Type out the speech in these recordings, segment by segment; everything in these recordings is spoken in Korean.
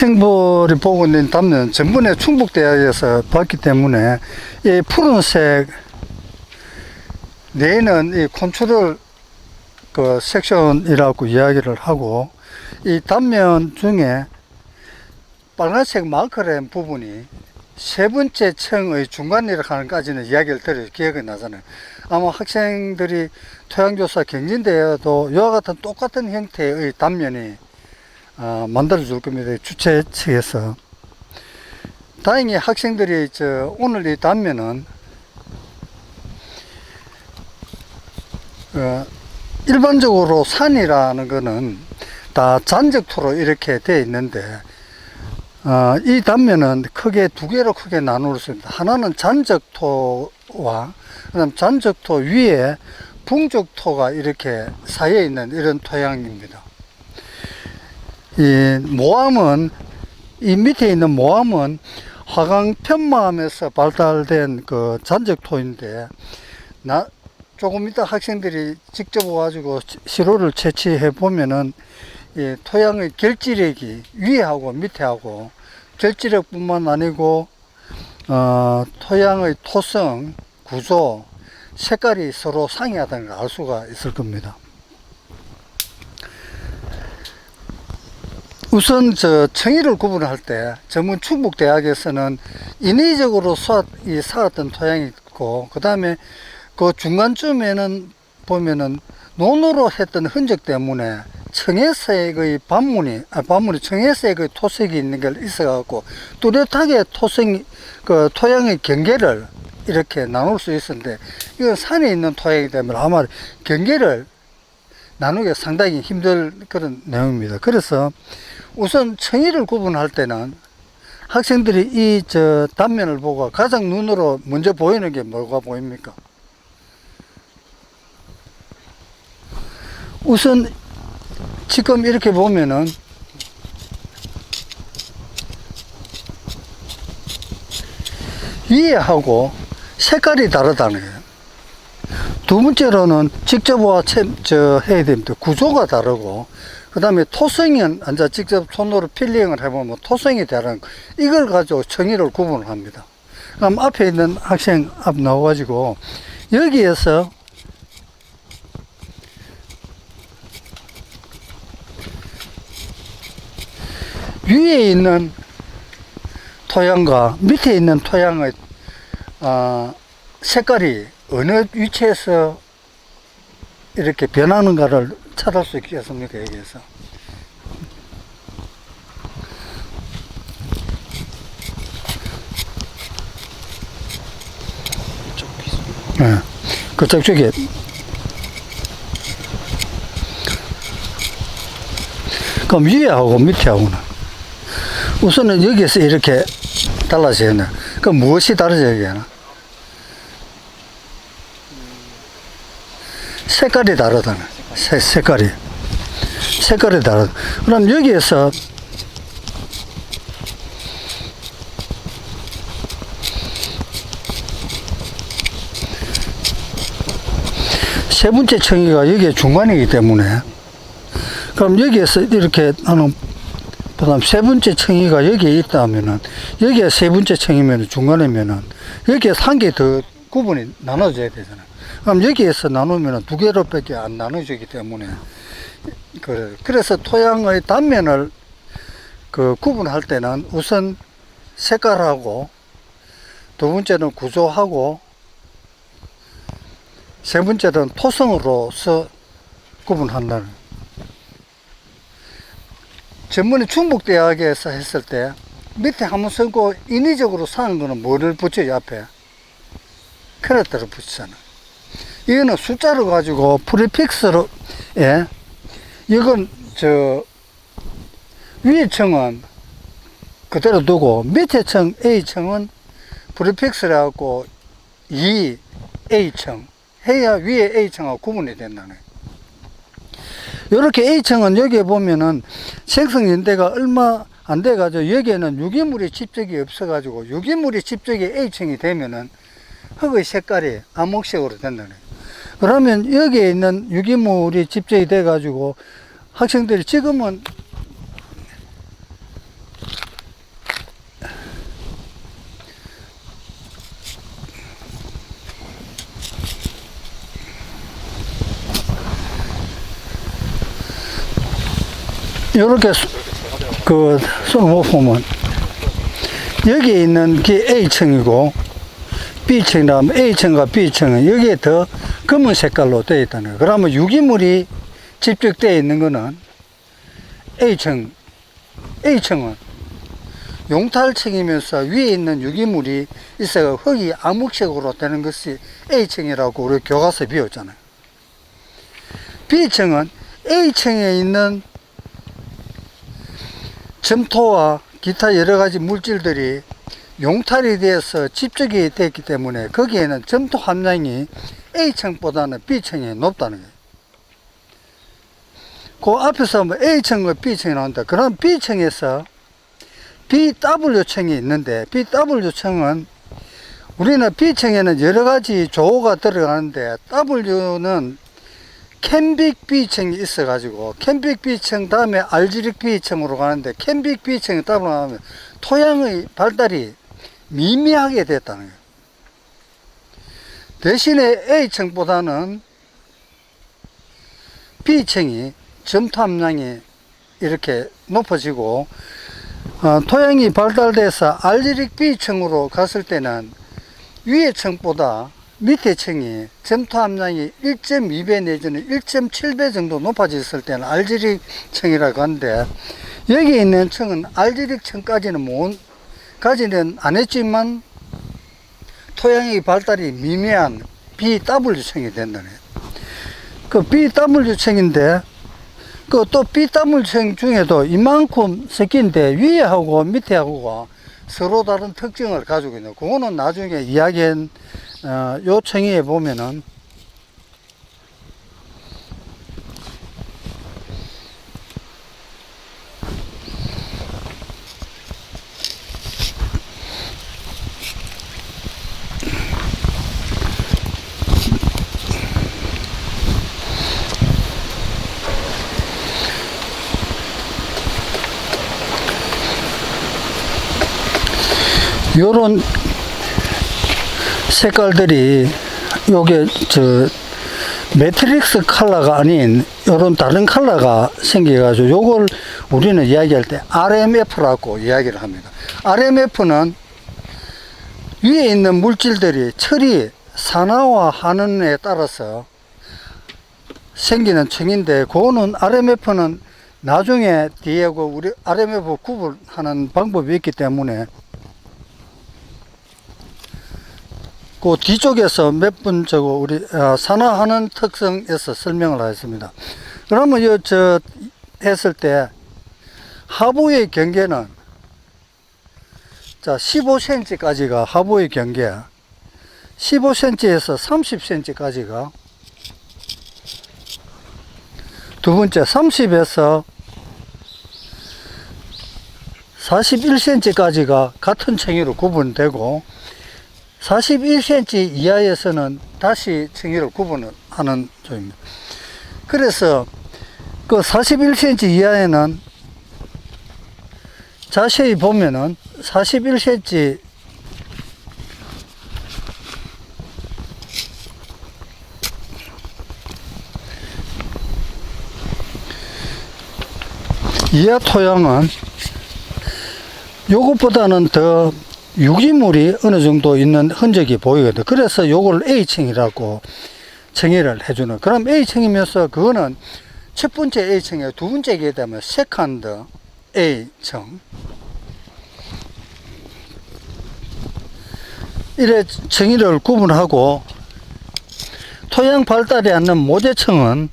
학생들이 보고 있는 답은 전번에 충북대학에서 봤기 때문에 이 푸른색 내에는 이 컨트롤 그 섹션이라고 이야기를 하고, 이 단면 중에 빨간색 마크된 부분이 세 번째 층의 중간이라고 하는 까지는 이야기를 들어 기억이 나잖아요. 아마 학생들이 토양조사 경진대회도 이와 같은 똑같은 형태의 단면이 만들어 줄 겁니다. 주최 측에서. 다행히 학생들이 오늘 이 단면은 일반적으로 산이라는 거는 다 잔적토로 이렇게 되어 있는데, 이 단면은 크게 두 개로 크게 나눌 수 있습니다. 하나는 잔적토와 그다음 잔적토 위에 붕적토가 이렇게 사이에 있는 이런 토양입니다. 이 모암은, 이 밑에 있는 모암은 화강 편마하면서 발달된 그 잔적토인데, 조금 이따 학생들이 직접 와가지고 시로를 채취해 보면은 이 토양의 결지력이 위에하고 밑에하고 결지력뿐만 아니고 토양의 토성, 구조, 색깔이 서로 상이하다는 걸 알 수가 있을 겁니다. 우선 청이를 구분할 때 전문 충북대학에서는 인위적으로 쌓았던 토양이 있고, 그 다음에 그 중간쯤에는 보면은 논으로 했던 흔적 때문에 청회색의 반문이 청회색의 토색이 있는 게 있어갖고 뚜렷하게 토양의 경계를 이렇게 나눌 수 있었는데, 이건 산에 있는 토양이기 때문에 아마 경계를 나누기가 상당히 힘들 그런 내용입니다. 그래서 우선 청이를 구분할 때는 학생들이 이 단면을 보고 가장 눈으로 먼저 보이는 게 뭐가 보입니까? 우선 지금 이렇게 보면은 위에하고 색깔이 다르다는 거예요. 두 번째로는 직접 해야 됩니다. 구조가 다르고, 그 다음에 토성은 이제 직접 손으로 필링을 해보면 토성이 다른 거, 이걸 가지고 청이를 구분을 합니다. 그럼 앞에 있는 학생 앞 나와가지고 여기에서 위에 있는 토양과 밑에 있는 토양의 색깔이 어느 위치에서 이렇게 변하는가를 찾을 수 있겠습니까? 여기에서. 네. 그쪽 쪽에. 그럼 위에하고 밑에하고는 우선은 여기에서 이렇게 달라져야 하나? 그럼 무엇이 다르죠, 여기는? 색깔이 다르다네. 색깔이 다르다. 그럼 여기에서 세 번째 층이가 여기에 중간이기 때문에, 그럼 여기에서 이렇게 하는, 그다음 세 번째 층이가 여기에 있다면은, 여기에 세 번째 층이면 중간이면은 여기에 한 개 더 구분이 나눠져야 되잖아요. 그럼 여기에서 나누면 두 개로밖에 안 나눠지기 때문에, 그래서 토양의 단면을 구분할 때는 우선 색깔하고, 두 번째는 구조하고, 세 번째는 토성으로서 구분한다는. 전번에 충북대학에서 했을 때 밑에 한번 쓰고 인위적으로 사는 거는 뭐를 붙여요? 앞에 캐릭터를 붙이잖아. 이거는 숫자를 가지고 프리픽스로, 예, 이건 위에 층은 그대로 두고 밑에 층 A층은 프리픽스를 해갖고 2A층 해야 위에 A층하고 구분이 된다네. 이렇게 A층은 여기에 보면은 생성연대가 얼마 안 돼가지고 여기에는 유기물이 집적이 없어가지고, 유기물이 집적이 A층이 되면은 흙의 색깔이 암흑색으로 된다네. 그러면 여기에 있는 유기물이 집적이 돼가지고 학생들이 지금은 요렇게 그 손을 보면 여기에 있는 게 A층이고 B층이라면 A층과 B층은 여기에 더 검은 색깔로 되어 있다는 거예요. 그러면 유기물이 집적되어 있는 거는 A층은 용탈층이면서 위에 있는 유기물이 있어서 흙이 암흑색으로 되는 것이 A층이라고 우리 교과서에 배웠잖아요. B층은 A층에 있는 점토와 기타 여러 가지 물질들이 용탈이 되어서 집적이 됐기 때문에 거기에는 점토 함량이 A층보다는 B층이 높다는 거예요. 그 앞에서 뭐 A층과 B층이 나온다. 그럼 B층에서 BW층이 있는데, BW층은 우리는 B층에는 여러 가지 조호가 들어가는데 W는 캠빅 B층이 있어가지고 캠빅 B층 다음에 알지릭 B층으로 가는데, 캠빅 B층이 따라가면 토양의 발달이 미미하게 됐다는 거예요. 대신에 A층보다는 B층이 점토 함량이 이렇게 높아지고, 토양이 발달돼서 알지릭 B층으로 갔을 때는 위에 층보다 밑에 층이 점토 함량이 1.2배 내지는 1.7배 정도 높아졌을 때는 알지릭 층이라고 하는데, 여기 있는 층은 알지릭 층까지는 가지는 안 했지만 토양의 발달이 미미한 BW층이 된다네. 그 BW층인데 그 또 BW층 중에도 이만큼 섞인데 위에하고 밑에하고가 서로 다른 특징을 가지고 있는, 그거는 나중에 이야기한 요 층에 보면은 요런 색깔들이 요게 매트릭스 컬러가 아닌 요런 다른 컬러가 생겨가지고 요걸 우리는 이야기할 때 RMF라고 이야기를 합니다. RMF는 위에 있는 물질들이 철이 산화하는 에 따라서 생기는 층인데, 그거는 RMF는 나중에 뒤에 우리 RMF 구분하는 방법이 있기 때문에 그 뒤쪽에서 몇 분 우리 산화하는 특성에서 설명을 하였습니다. 그러면 했을 때 하부의 경계는 15cm까지가 하부의 경계, 15cm에서 30cm까지가 두 번째, 30에서 41cm까지가 같은 층위로 구분되고, 41cm 이하에서는 다시 층위를 구분하는 쪽입니다. 그래서 그 41cm 이하에는 자세히 보면은 41cm 이하 토양은 요것보다는 더 유기물이 어느 정도 있는 흔적이 보이거든. 그래서 요걸 A층이라고 정의를 해주는. 그럼 A층이면서 그거는 첫 번째 A층에 두 번째게 되면 세컨드 A층. 이래 정의를 구분하고, 토양 발달이 않는 모재층은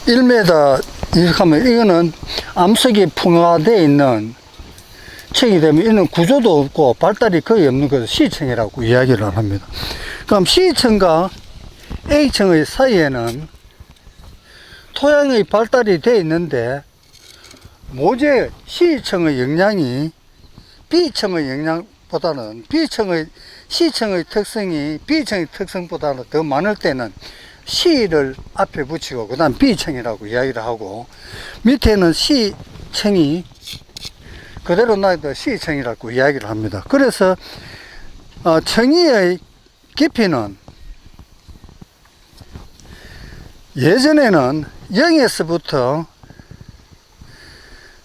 (1m) 이렇게 하면 이거는 암석이 풍화되어 있는 층이 되면 이는 구조도 없고 발달이 거의 없는 것을 C층이라고 이야기를 합니다. 그럼 C층과 A층의 사이에는 토양의 발달이 되어 있는데, 모재 C층의 영향이 B층의 영향보다는 C층의 특성이 B층의 특성보다는 더 많을 때는 C를 앞에 붙이고 그 다음 B층이라고 이야기를 하고, 밑에는 C층이 그대로 놔도 시청이라고 이야기를 합니다. 그래서 청이의 깊이는 예전에는 0에서부터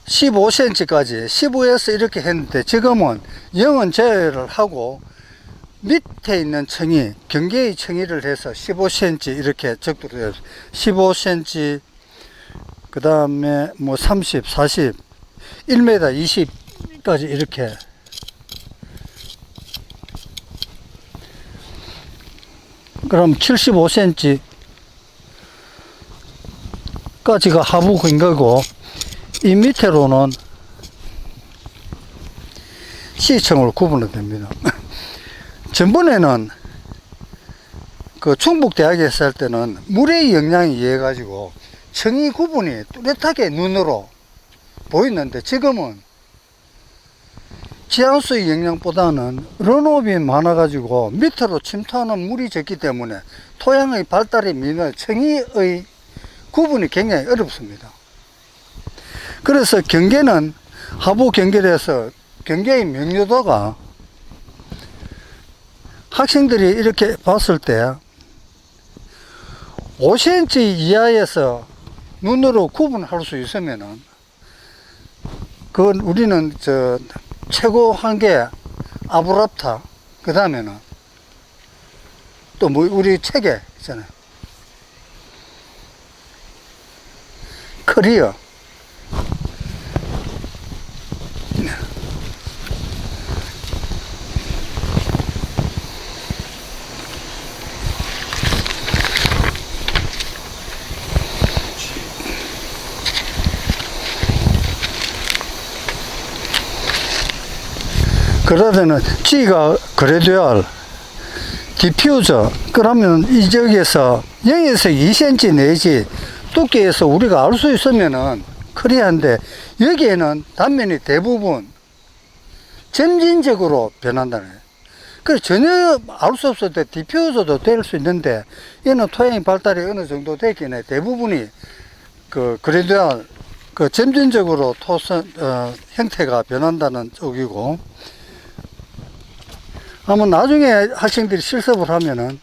15cm까지 15에서 이렇게 했는데 지금은 0은 제외를 하고 밑에 있는 청이 경계의 청이를 해서 15cm 이렇게 적도를 해요. 15cm 그 다음에 뭐 30, 40, 1m 20까지 이렇게 그럼 75cm 까지가 하부 근거고 이 밑으로는 C층으로 구분이 됩니다. 전번에는 그 충북대학에서 할 때는 물의 영향에 의해 가지고 층이 구분이 뚜렷하게 눈으로 보이는데 지금은 지하수의 영향보다는 런업이 많아 가지고 밑으로 침투하는 물이 적기 때문에 토양의 발달이 미는 층의 구분이 굉장히 어렵습니다. 그래서 경계는 하부 경계에서 경계의 명료도가 학생들이 이렇게 봤을 때 5cm 이하에서 눈으로 구분할 수 있으면은 그건 우리는 최고 한계 아브랍타 그 다음에는 또 뭐 우리 책에 있잖아요. 커리어 그러면은 G가 그래도알 디퓨저 그러면 이 지역에서 0에서 2cm 내지 두께에서 우리가 알 수 있으면은 커리어인데 여기에는 단면이 대부분 점진적으로 변한다는 거예요. 그래서 전혀 알 수 없을 때 디퓨저도 될 수 있는데 얘는 토양의 발달이 어느 정도 되기는 대부분이 그 그래도알 그 점진적으로 형태가 변한다는 쪽이고 아마 나중에 학생들이 실습을 하면은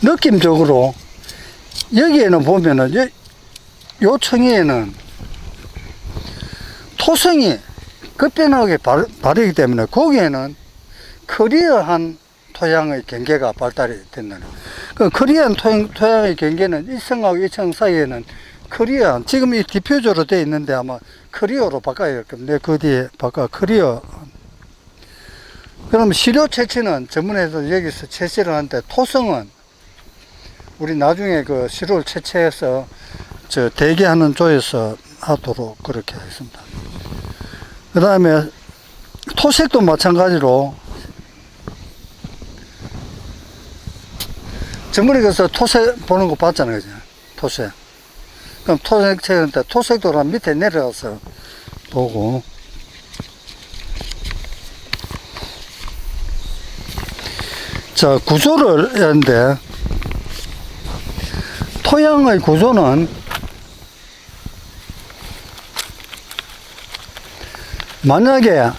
느낌적으로 여기에는 보면은 요 층에는 토성이 급변하게 바르기 때문에 거기에는 커리어한 토양의 경계가 발달이 된다는 그 커리어한 토양의 경계는 1층하고 2층 사이에는 커리어한 지금 이 디퓨저로 되어 있는데 아마 커리어로 바꿔야 할 겁니다. 그 뒤에 바꿔 커리어. 그럼 시료 채취는 전문에서 여기서 채취를 하는데 토성은 우리 나중에 그 시료를 채취해서 대기하는 조에서 하도록 그렇게 하겠습니다. 그 다음에 토색도 마찬가지로 전문에 가서 토색 보는 거 봤잖아요. 그죠? 토색. 그럼 토색 채는데 토색도랑 밑에 내려가서 보고 자 구조를 하는데 토양의 구조는 만약에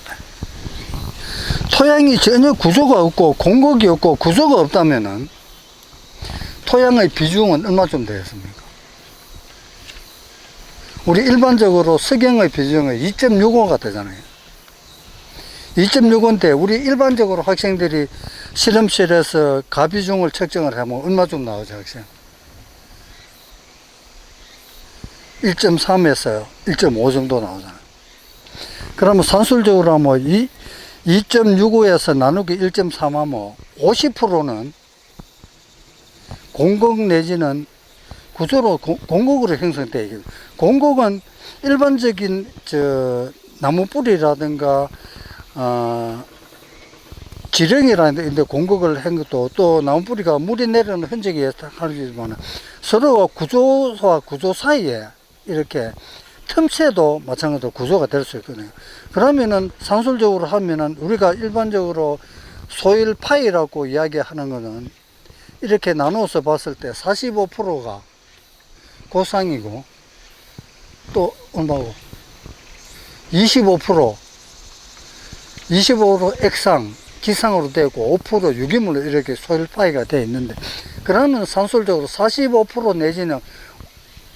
토양이 전혀 구조가 없고 공곡이 없고 구조가 없다면은 토양의 비중은 얼마쯤 되겠습니까? 우리 일반적으로 석영의 비중은 2.65가 되잖아요. 2.65인데 우리 일반적으로 학생들이 실험실에서 가비중을 측정을 하면 얼마쯤 나오죠, 학생? 1.3에서 1.5 정도 나오잖아요. 그러면 산술적으로 하면 2.65에서 나누기 1.3 하면 50%는 공곡 내지는 구조로 공곡으로 형성되어 있거든요. 공곡은 일반적인 나무 뿌리라든가 지렁이라는 데 공곡을 한 것도 또 나무 뿌리가 물이 내려오는 흔적이 하지만 서로가 구조와 구조 사이에 이렇게 틈새도 마찬가지로 구조가 될 수 있거든요. 그러면은 산술적으로 하면은 우리가 일반적으로 소일 파이라고 이야기하는 거는 이렇게 나누어서 봤을 때 45%가 고상이고 또 얼마고 25% 액상 기상으로 되고 5% 유기물로 이렇게 소일 파이가 되어 있는데, 그러면 산술적으로 45% 내지는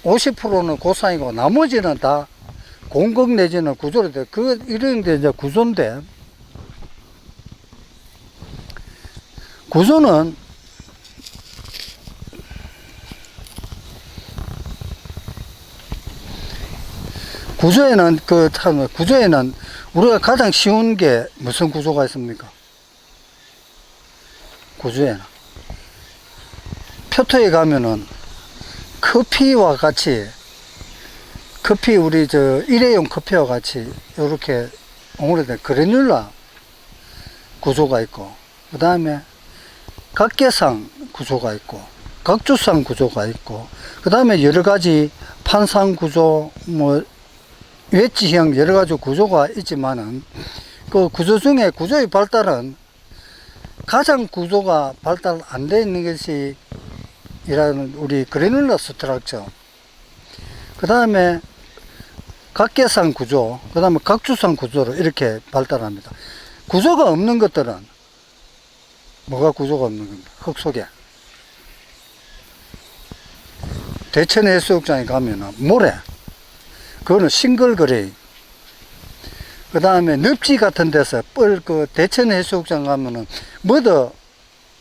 50%는 고상이고 나머지는 다 공극 내지는 구조로 돼. 이런 게 이제 구조인데, 구조는 구조에는 우리가 가장 쉬운 게 무슨 구조가 있습니까? 구조에는 표토에 가면은 커피와 같이 우리 일회용 커피와 같이 이렇게 오래된 그래놀라 구조가 있고, 그 다음에 각계상 구조가 있고 각주상 구조가 있고, 그 다음에 여러가지 판상 구조 웨지형 여러가지 구조가 있지만은, 그 구조 중에 구조의 발달은 가장 구조가 발달 안 되어 있는 것이 우리 그래놀라 스트럭처, 그 다음에 각계상 구조, 그 다음에 각주상 구조로 이렇게 발달합니다. 구조가 없는 것들은 뭐가 구조가 없는 겁니까? 흙 속에 대천해수욕장에 가면은 모래, 그거는 싱글그레이, 그 다음에 늪지 같은 데서 대천해수욕장 가면은 머더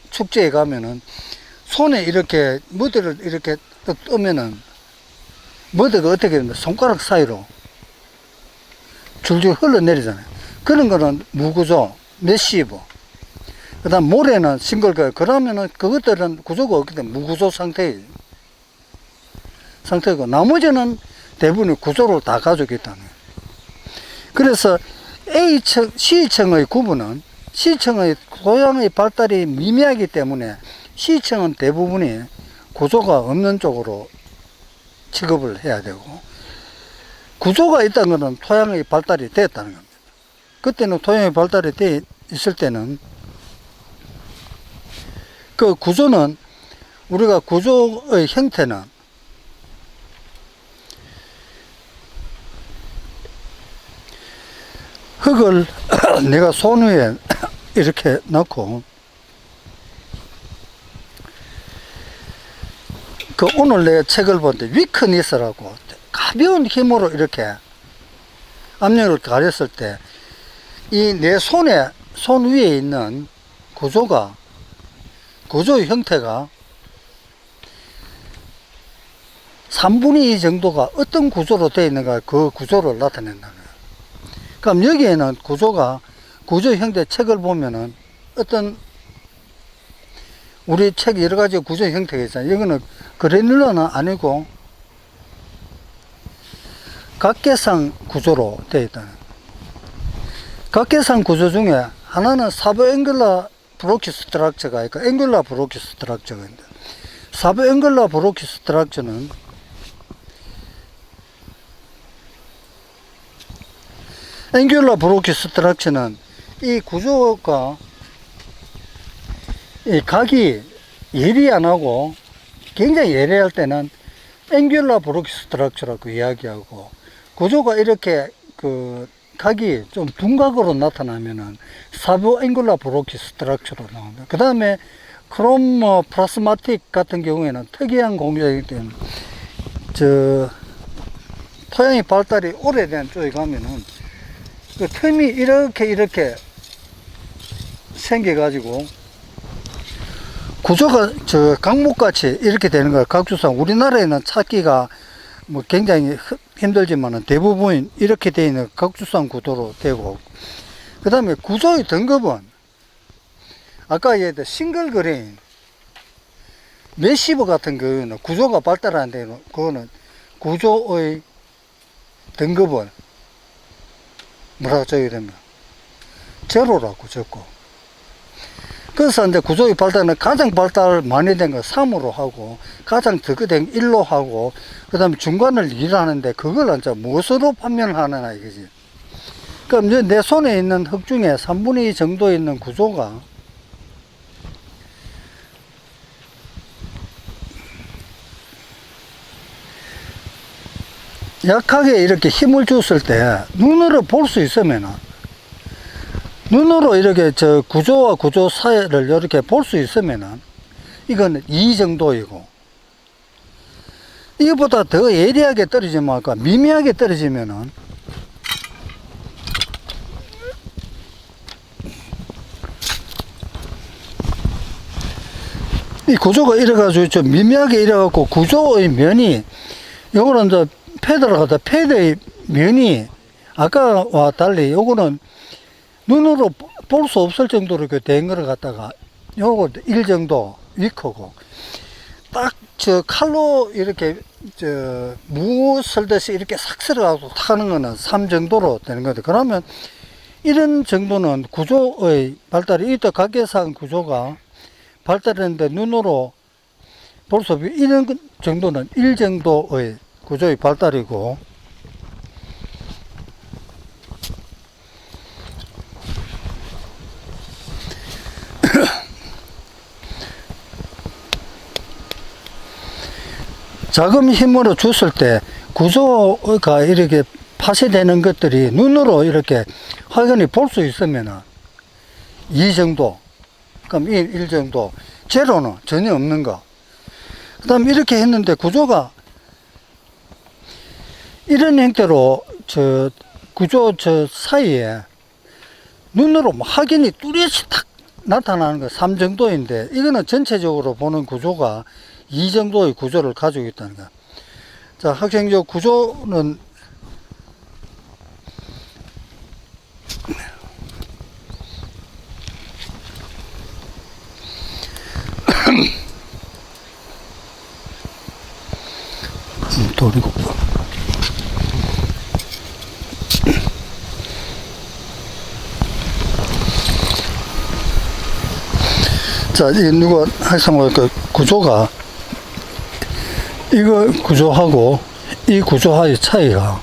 축제에 가면은 손에 이렇게 머드를 이렇게 딱 뜨면은 머드가 어떻게 됩니까? 손가락 사이로 줄줄 흘러내리잖아요. 그런 거는 무구조, 메시브. 그 다음 모래는 싱글그레이. 그러면은 그것들은 구조가 없기 때문에 무구조 상태고, 나머지는 대부분의 구조를 다 가지고 있다는 거예요. 그래서 C층의 구분은 C층의 토양의 발달이 미미하기 때문에 C층은 대부분이 구조가 없는 쪽으로 취급을 해야 되고, 구조가 있다는 것은 토양의 발달이 됐다는 겁니다. 그때는 토양의 발달이 돼 있을 때는 그 구조는, 우리가 구조의 형태는 흙을 내가 손 위에 이렇게 넣고, 오늘 내가 책을 본데 위크니스라고 가벼운 힘으로 이렇게 압력을 가렸을 때 이 내 손 위에 있는 구조의 형태가 3분의 2 정도가 어떤 구조로 되어 있는가, 그 구조를 나타낸다는 거예요. 그럼 여기에는 구조 형태 책을 보면은 우리 책 여러 가지 구조 형태가 있잖아요. 여기는 그래놀라는 아니고 각계상 구조로 되어 있다는 거예요. 각계상 구조 중에 하나는 사브 앵글라 브로키 스트럭처가 있고 앵글라 브로키 스트럭처가 있는데, 사브 앵글라 브로키 스트럭처는 앵귤라 브로키 스트럭처는 이 구조가 이 각이 예리안하고 굉장히 예리할 때는 앵귤라 브로키 스트럭처라고 이야기하고, 구조가 이렇게 각이 좀 둔각으로 나타나면은 사브 앵귤라 브로키 스트럭처로 나옵니다. 그 다음에 크롬 플라스마틱 같은 경우에는 특이한 공조이기 때문에 토양의 발달이 오래된 쪽에 가면은 그 틈이 이렇게 생겨가지고 구조가 강목같이 이렇게 되는 거예요. 각주상 우리나라에는 찾기가 굉장히 힘들지만은 대부분 이렇게 되어 있는 각주상 구도로 되고, 그 다음에 구조의 등급은 아까 얘기했던 싱글 그레인, 메시브 같은 거는 구조가 발달하는데, 그거는 구조의 등급을 뭐라고 적어야 됩니까? 제로라고 적고, 그래서 이제 구조의 발달은 가장 발달 많이 된 거 3으로 하고, 가장 적게 된 1로 하고, 그 다음에 중간을 2로 하는데, 그걸 이제 무엇으로 판명을 하느냐, 이거지. 그럼 이제 내 손에 있는 흙 중에 3분의 2 정도 있는 구조가, 약하게 이렇게 힘을 줬을 때, 눈으로 볼 수 있으면은, 눈으로 이렇게 저 구조와 구조 사이를 이렇게 볼 수 있으면은 이건 2 정도이고, 이것보다 더 예리하게 떨어지면 아까 미미하게 떨어지면은 이 구조가 이래가지고 좀 미미하게 이래갖고 구조의 면이, 요거는 이제 패드로 가다 패드의 면이 아까와 달리 요거는 눈으로 볼 수 없을 정도로 된 거를 갖다가 요거 1 정도 위크고, 딱 저 칼로 이렇게 무 쓸듯이 이렇게 싹 쓸어가지고 타는 거는 3 정도로 되는 거죠. 그러면 이런 정도는 구조의 발달이, 이때 각계상 구조가 발달했는데 눈으로 볼 수 없는 이런 정도는 1 정도의 구조의 발달이고, 자금 힘으로 줬을 때 구조가 이렇게 파쇄되는 것들이 눈으로 이렇게 확연히 볼 수 있으면 2 정도, 그럼 1 정도, 제로는 전혀 없는 거. 그 다음 이렇게 했는데 구조가 이런 형태로 저 구조 저 사이에 눈으로 확연히 뚜렷이 탁 나타나는 거 3 정도인데, 이거는 전체적으로 보는 구조가 2 정도의 구조를 가지고 있다는 거야. 자, 학생적 구조는 돌이고. 자, 이 누가 학생과 그 구조가, 이거 구조하고 이 구조와의 차이가,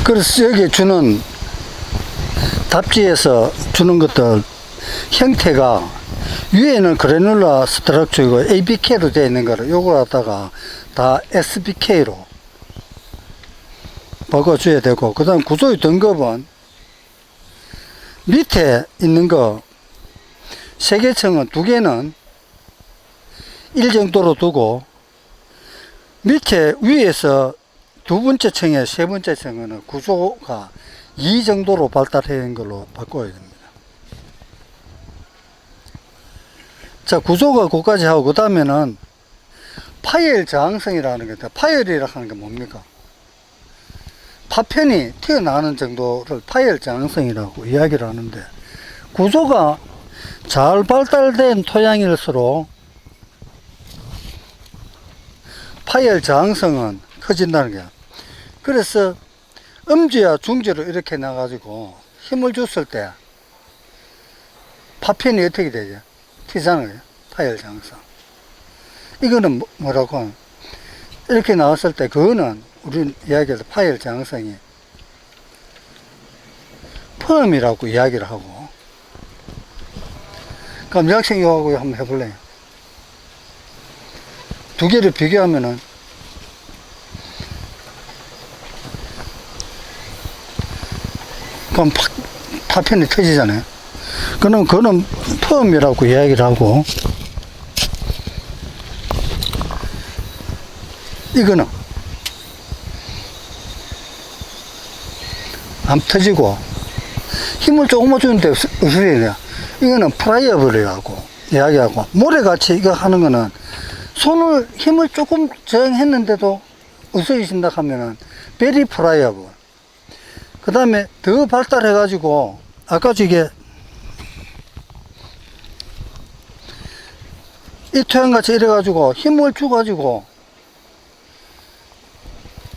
그래서 여기 주는 답지에서 주는 것들 형태가 위에는 그래놀라 스트럭처이고 ABK로 되어 있는 거를 요걸 갖다가 다 SBK로 바꿔줘야 되고, 그 다음 구조의 등급은 밑에 있는 거 3개층은 2개는 1 정도로 두고, 밑에 위에서 2번째 층에 3번째 층은 구조가 2 정도로 발달한 걸로 바꿔야 됩니다. 자, 구조가 그까지 하고, 그 다음에는 파열 저항성이라는 게 있다. 파열이라고 하는 게 뭡니까? 파편이 튀어나오는 정도를 파열 저항성이라고 이야기를 하는데, 구조가 잘 발달된 토양일수록 파열 저항성은 커진다는 거야. 그래서 음지와 중지로 이렇게 나가지고 힘을 줬을 때 파편이 어떻게 되죠? 튀잖아요. 파열 저항성. 이거는 뭐라고? 이렇게 나왔을 때 그거는 우리는 이야기해서 파열 저항성이 펌이라고 이야기를 하고. 그럼 여학생 이거하고 한번 해볼래요? 2개를 비교하면은 그럼 파편이 터지잖아요. 그럼 그거는 펌이라고 이야기를 하고, 이거는 안 터지고 힘을 조금만 주는데 으스러져요. 이거는 프라이어블이라고 이야기하고, 모래같이 이거 하는 거는 손을 힘을 조금 저항했는데도 으스러진다 하면은 베리 프라이어블. 그 다음에 더 발달해 가지고 아까 이게 이 토양같이 이래가지고 힘을 주가지고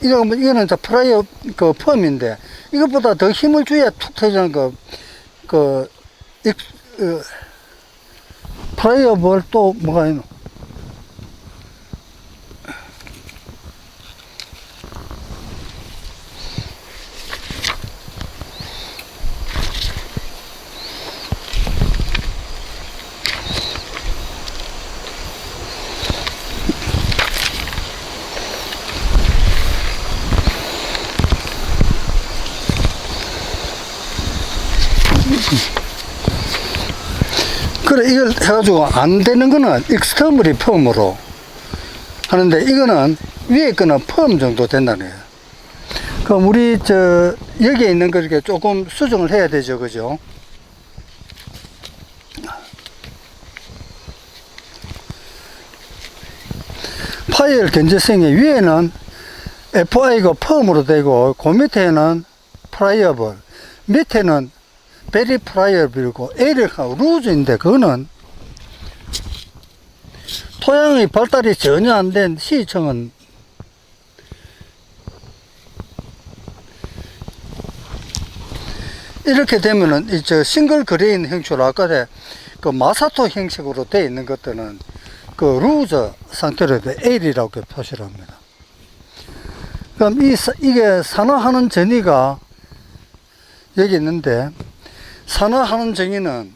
이거는 이제 프라이어 그 펌인데 이것보다 더 힘을 줘야 툭 터지는 프라이어 뭘 또 뭐가 있노? 그래, 이걸 해가지고 안 되는 거는 익스터머리 펌으로 하는데 이거는 위에 거는 펌 정도 된다는 거예요. 그럼 우리 여기에 있는 거 이렇게 조금 수정을 해야 되죠, 그죠? 파열 견제성이 위에는 FI가 펌으로 되고 그 밑에는 프라이어블, 밑에는 베리 프라이어블이고 L하고 루즈인데 그거는 토양의 발달이 전혀 안 된 시청은 이렇게 되면은 이 싱글 그레인 형태로 아까 그 마사토 형식으로 되어 있는 것들은 그 루즈 상태로 돼 L이라고 표시를 합니다. 그럼 이게 산화하는 전이가 여기 있는데 산화하는 전이는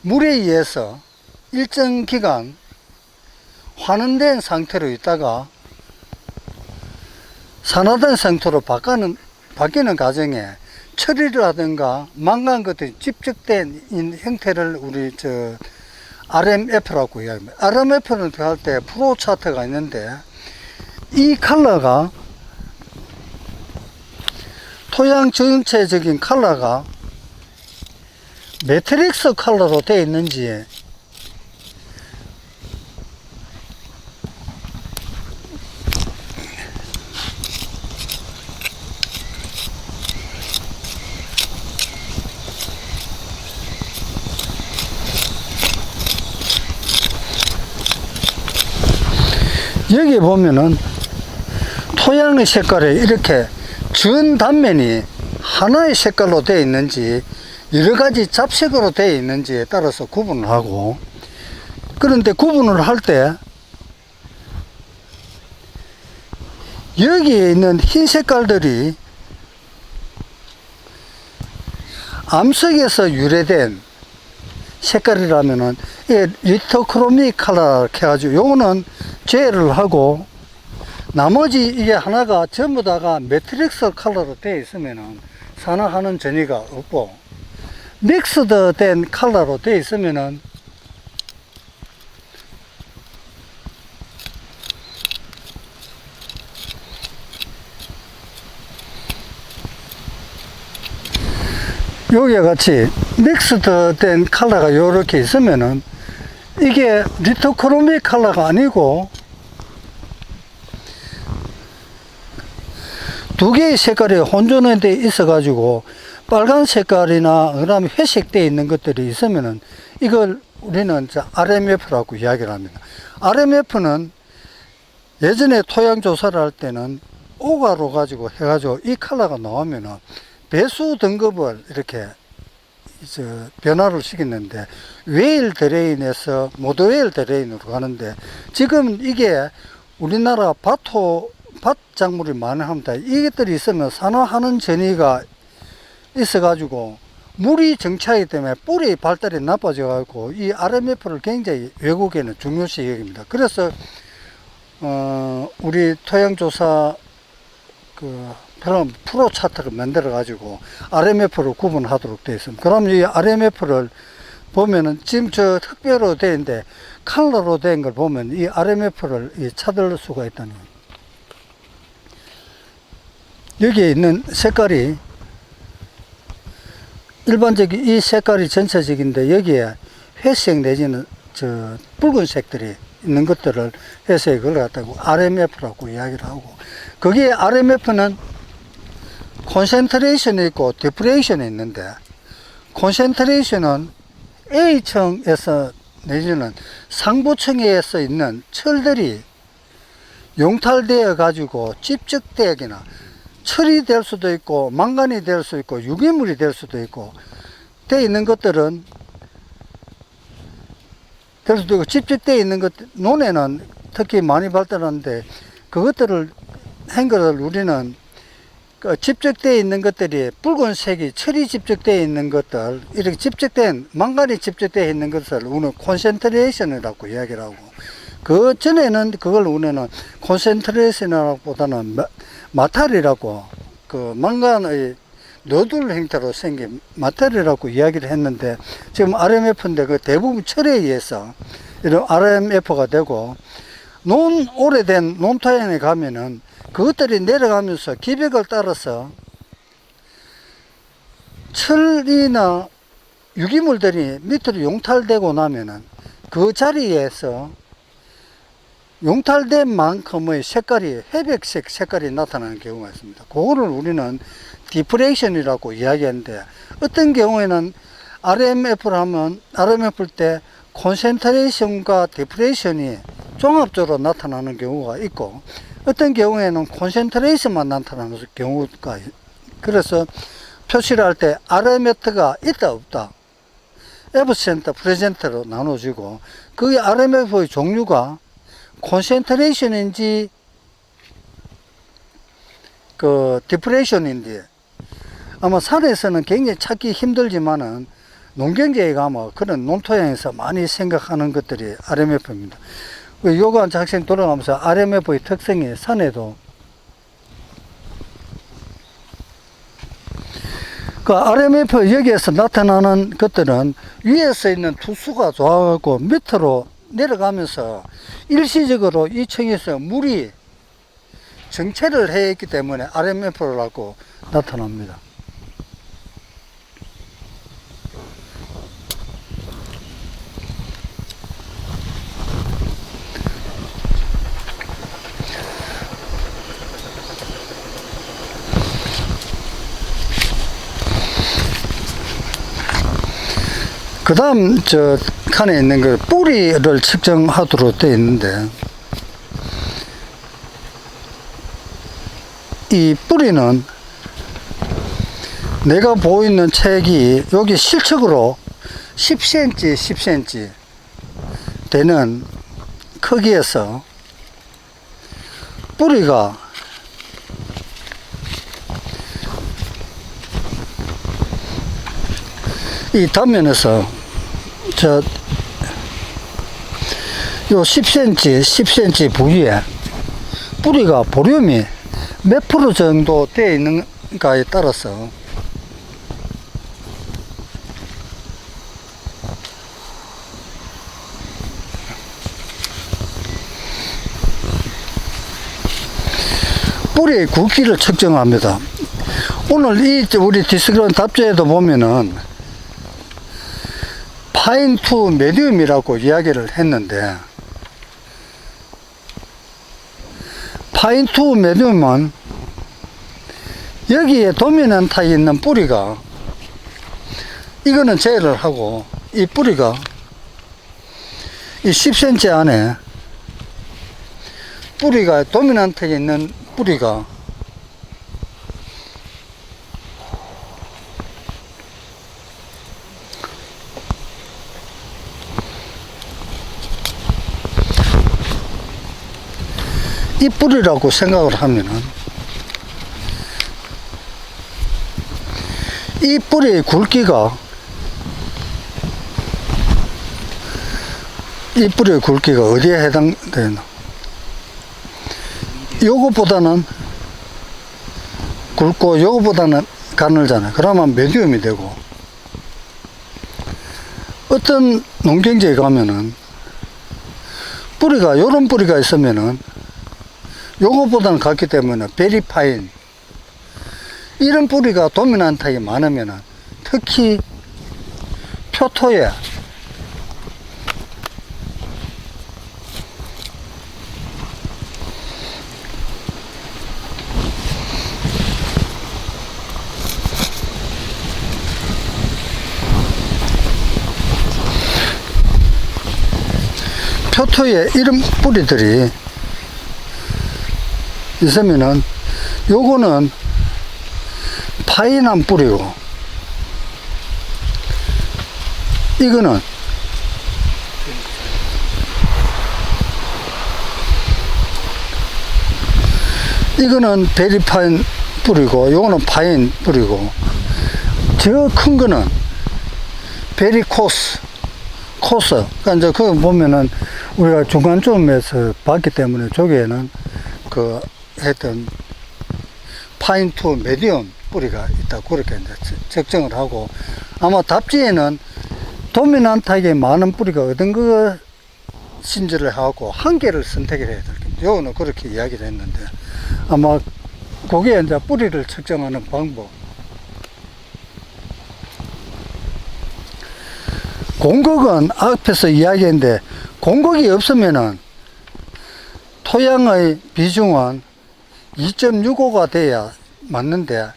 물에 의해서 일정 기간 환원된 상태로 있다가 산화된 상태로 바뀌는 과정에 처리를 하든가 망간 것들이 집적된 형태를 우리 RMF라고 이야기합니다. RMF는 할 때 프로 차트가 있는데 이 컬러가 토양 전체적인 컬러가 매트릭스 컬러로 되어 있는지 여기 보면은 토양의 색깔이 이렇게 전 단면이 하나의 색깔로 되어 있는지 여러가지 잡색으로 되어 있는지에 따라서 구분을 하고, 그런데 구분을 할 때 여기에 있는 흰 색깔들이 암석에서 유래된 색깔이라면은 리토크로믹 컬러 해가지고 요거는 제외를 하고 나머지 이게 하나가 전부 다가 매트릭스 컬러로 되어 있으면은 산화하는 전이가 없고, 믹스드 된 컬러로 되어 있으면은 여기와 같이 믹스드 된 컬러가 요렇게 있으면은 이게 리토크로믹 컬러가 아니고 두 개의 색깔이 혼존되어 있어 가지고 빨간 색깔이나 그다음에 회색 되어 있는 것들이 있으면은 이걸 우리는 RMF라고 이야기를 합니다. RMF는 예전에 토양 조사를 할 때는 오가로 가지고 해가지고 이 컬러가 나오면은 배수 등급을 이렇게 변화를 시켰는데 웨일 드레인에서 모드웨일 드레인으로 가는데, 지금 이게 우리나라 밭 작물이 많합니다. 이것들이 있으면 산화하는 전이가 있어가지고 물이 정차하기 때문에 뿌리 발달이 나빠져가지고 이 RMF를 굉장히 외국에는 중요시 여깁니다. 그래서 우리 토양조사 프로 차트를 만들어 가지고 RMF를 구분하도록 되어 있습니다. 그럼 이 RMF를 보면은 지금 흑별로 되어 있는데 컬러로 된 걸 보면 이 RMF를 찾을 수가 있다는 거예요. 여기에 있는 색깔이 일반적인 이 색깔이 전체적인데 여기에 회색 내지는 붉은색들이 있는 것들을 해서 그걸 갖다가 RMF라고 이야기를 하고, 거기에 RMF는 콘센트레이션이 있고 디프레이션이 있는데, 콘센트레이션은 A층에서 내지는 상부층에서 있는 철들이 용탈되어 가지고 집적대기나 철이 될 수도 있고 망간이 될 수 있고 유기물이 될 수도 있고 돼 있는 것들은 될 수도 있고, 집적되어 있는 것, 논에는 특히 많이 발달하는데 그것들을 한 것을 우리는 집적되어 있는 것들이 붉은색이 철이 집적되어 있는 것들, 이렇게 집적된 망간이 집적되어 있는 것을 우리는 콘센트레이션이라고 이야기를 하고, 그 전에는 그걸 우리는 콘센트레이션이라고 보다는 마탈이라고, 그 망간의 너둘 형태로 생긴 마탈이라고 이야기를 했는데, 지금 RMF인데 그 대부분 철에 의해서 이런 RMF가 되고, 오래된 논토양에 가면은 그것들이 내려가면서 기백을 따라서 철이나 유기물들이 밑으로 용탈되고 나면은 그 자리에서 용탈된 만큼의 색깔이 회백색 색깔이 나타나는 경우가 있습니다. 그거를 우리는 디프레이션이라고 이야기하는데, 어떤 경우에는 RMF를 하면 RMF일 때 콘센트레이션과 디프레이션이 종합적으로 나타나는 경우가 있고, 어떤 경우에는 콘센트레이션만 나타나는 경우가, 그래서 표시를 할 때 RMF가 있다 없다, 에브센터 프레젠트로 나눠지고, 그 RMF의 종류가 콘센트레이션인지 그 디프레이션인지 아마 산에서는 굉장히 찾기 힘들지만은 농경지에 가면 그런 논토양에서 많이 생각하는 것들이 RMF입니다. 요거 학생 돌아가면서 RMF의 특성이 산에도 그 RMF 여기에서 나타나는 것들은 위에서 있는 투수가 좋아하고 밑으로 내려가면서 일시적으로 이 층에서 물이 정체를 해 있기 때문에 RMF라고 나타납니다. 그 다음 저 칸에 있는 그 뿌리를 측정하도록 되어 있는데, 이 뿌리는 내가 보이는 책이 여기 실측으로 10cm 10cm 되는 크기에서 뿌리가 이 단면에서 요 10cm 10cm 부위에 뿌리가 보륨이 몇 프로 정도 되어 있는가에 따라서 뿌리의 굵기를 측정합니다. 오늘 우리 디스크런 답지에도 보면은 파인 투 메디움이라고 이야기를 했는데, 파인 투 메디움은 여기에 도미넌트에 있는 뿌리가, 이거는 제외를 하고, 이 뿌리가 이 10cm 안에 뿌리가 도미넌트에 있는 뿌리가 이 뿌리라고 생각을 하면은, 이 뿌리의 굵기가, 이 뿌리의 굵기가 어디에 해당되나? 요거보다는 굵고 요거보다는 가늘잖아요. 그러면 메디움이 되고, 어떤 농경지에 가면은 뿌리가, 요런 뿌리가 있으면은 요거보다는 같기 때문에 베리 파인, 이런 뿌리가 도미넌트하게 많으면은, 특히 표토에 토토에 이런 뿌리들이 있으면은 요거는 파인한 뿌리고 이거는 베리파인 뿌리고 요거는 파인 뿌리고 저 큰 거는 베리코스 그러니까 이제 그거 보면은 우리가 중간쯤에서 봤기 때문에 저기에는 그 했던 파인 투 메디엄 뿌리가 있다 그렇게 이제 적정을 하고 아마 답지에는 도미난트하게 많은 뿌리가 어떤 것인지를 하고 한 개를 선택을 해야 될 겁니다. 요거는 그렇게 이야기를 했는데 아마 그게 이제 뿌리를 측정하는 방법. 공극은 앞에서 이야기했는데 공극이 없으면은 토양의 비중은 2.65가 돼야 맞는데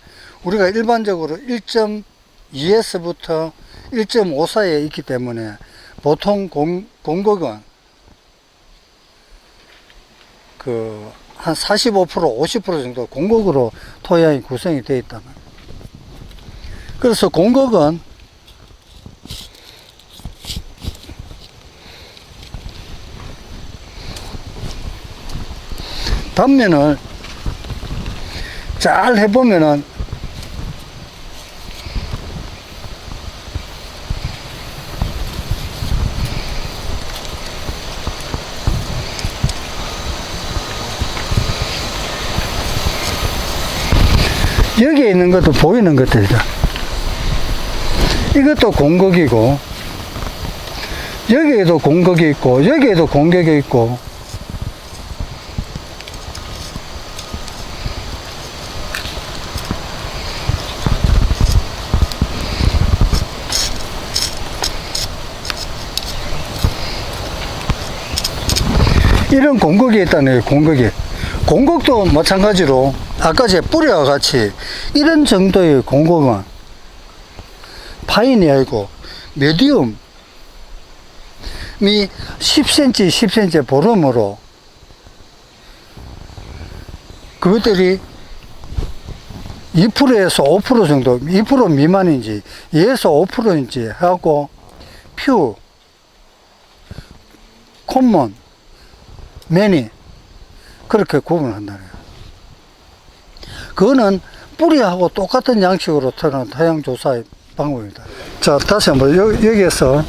우리가 일반적으로 1.2에서부터 1.5 사이에 있기 때문에 보통 공극은 한 45%, 50% 정도 공극으로 토양이 구성이 되어 있다. 그래서 공극은 단면을 잘 해보면은 여기에 있는 것도 보이는 것들이다. 이것도 공극이고 여기에도 공극이 있고 여기에도 공격이 있고 이런 공극이 있다는 거예요. 공극도 마찬가지로 아까 제 뿌리와 같이 이런 정도의 공극은 파인이 아니고 메디움이 10cm, 10cm 보름으로 그것들이 2%에서 5% 정도, 2% 미만인지 2에서 5%인지 해갖고 퓨, 콤몬, 매니 그렇게 구분한다는 거예요. 그거는 뿌리하고 똑같은 양식으로 태어난 토양 조사의 방법입니다. 자, 다시 한번 여기에서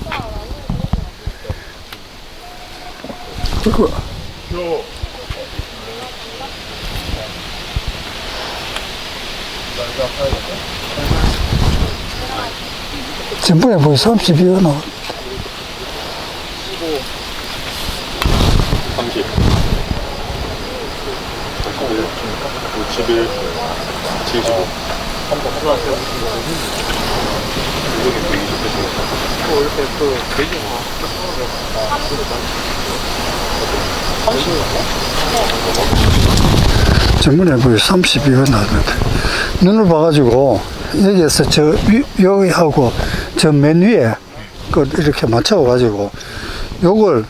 전번에 뭐 32원 나왔 30 51 75 전번에 뭐 32원 나왔는데 눈을 봐가지고 여기에서 여기하고 저 맨 위에 이렇게 맞춰가지고 요걸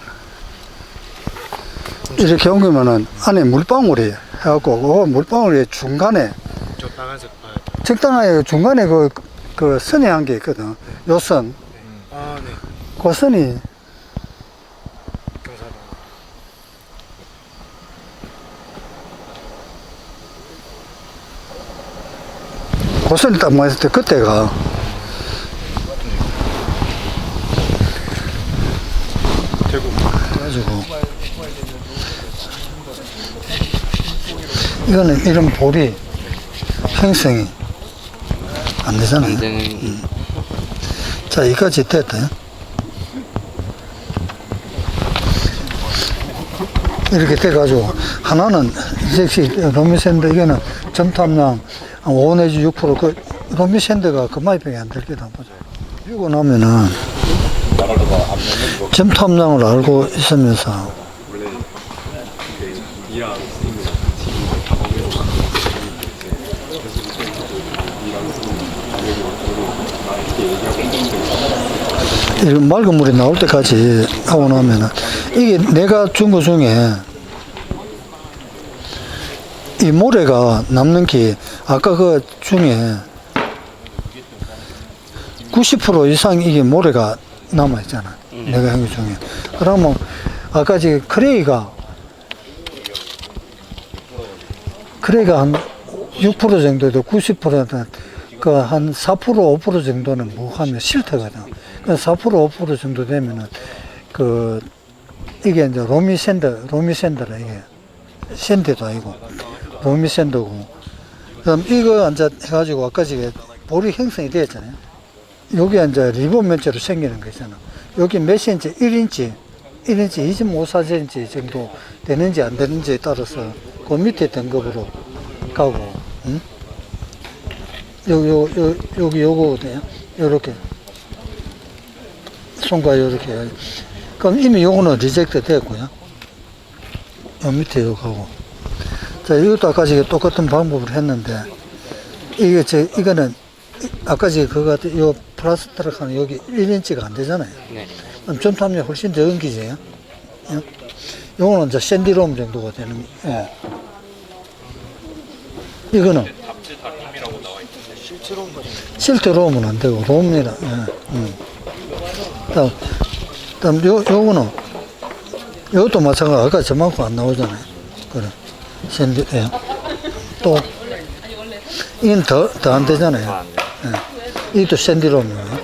이렇게 옮기면은 안에 물방울이 해갖고 그 물방울이 중간에 적당하게 중간에 그 선이 한 게 있거든. 요 선. 아, 네. 그 선이 그 선이 딱 맞을 때 그때가 대구 그래가지고 이거는 이런 볼이 형성이 안 되잖아요. 자, 이까지 됐다. 이렇게 돼가지고 하나는 이제 로미샌드 이거는 점탐량 5 내지 6% 그 로미샌드가 그만큼이 안 될 게다 보죠. 이거 나면은 점탐량을 알고 있으면서 이런 맑은 물이 나올 때까지 하고 나면은 이게 내가 준 거 중에 이 모래가 남는 게 아까 그 중에 90% 이상 이게 모래가 남아 있잖아. 내가 한 거 중에. 그러면 아까 지금 크레이가 한 6% 정도도 90%는 그 한 4% 5% 정도는 뭐 하면 실태거든. 그 4% 5% 정도 되면은 그 이게 이제 로미샌더라 이게 샌드도 아니고 로미샌더고. 그럼 이거 이제 해가지고 아까 지금 볼이 형성이 되었잖아요. 여기 이제 리본 면체로 생기는 거 있잖아. 여기 몇 센치? 1인치 25cm 정도 되는지 안 되는지에 따라서 그 밑에 등급으로 가고, 응? 여기 요거거든요. 요렇게. 손과 요렇게. 그럼 이미 요거는 리젝트 됐고요. 요 밑에 요 가고. 자, 이것도 아까 지금 똑같은 방법으로 했는데, 이거는 아까 지금 그거 같은 요 플라스트락하는 여기 1인치가 안 되잖아요. 네. 그럼 점탐이 훨씬 적은 기제요. 예? 요거는 이제 샌디롬 정도가 되는, 예. 이거는 실제 롬은 안 되고 롬이라. 예. 다음 요거는 이것도 마찬가지. 아까 저만큼 안 나오잖아요. 그래. 샌디. 예. 또 이건 더 안 되잖아요. 예. 이것도 샌디롬이에요.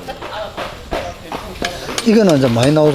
이거는 이제 많이 나오잖아요.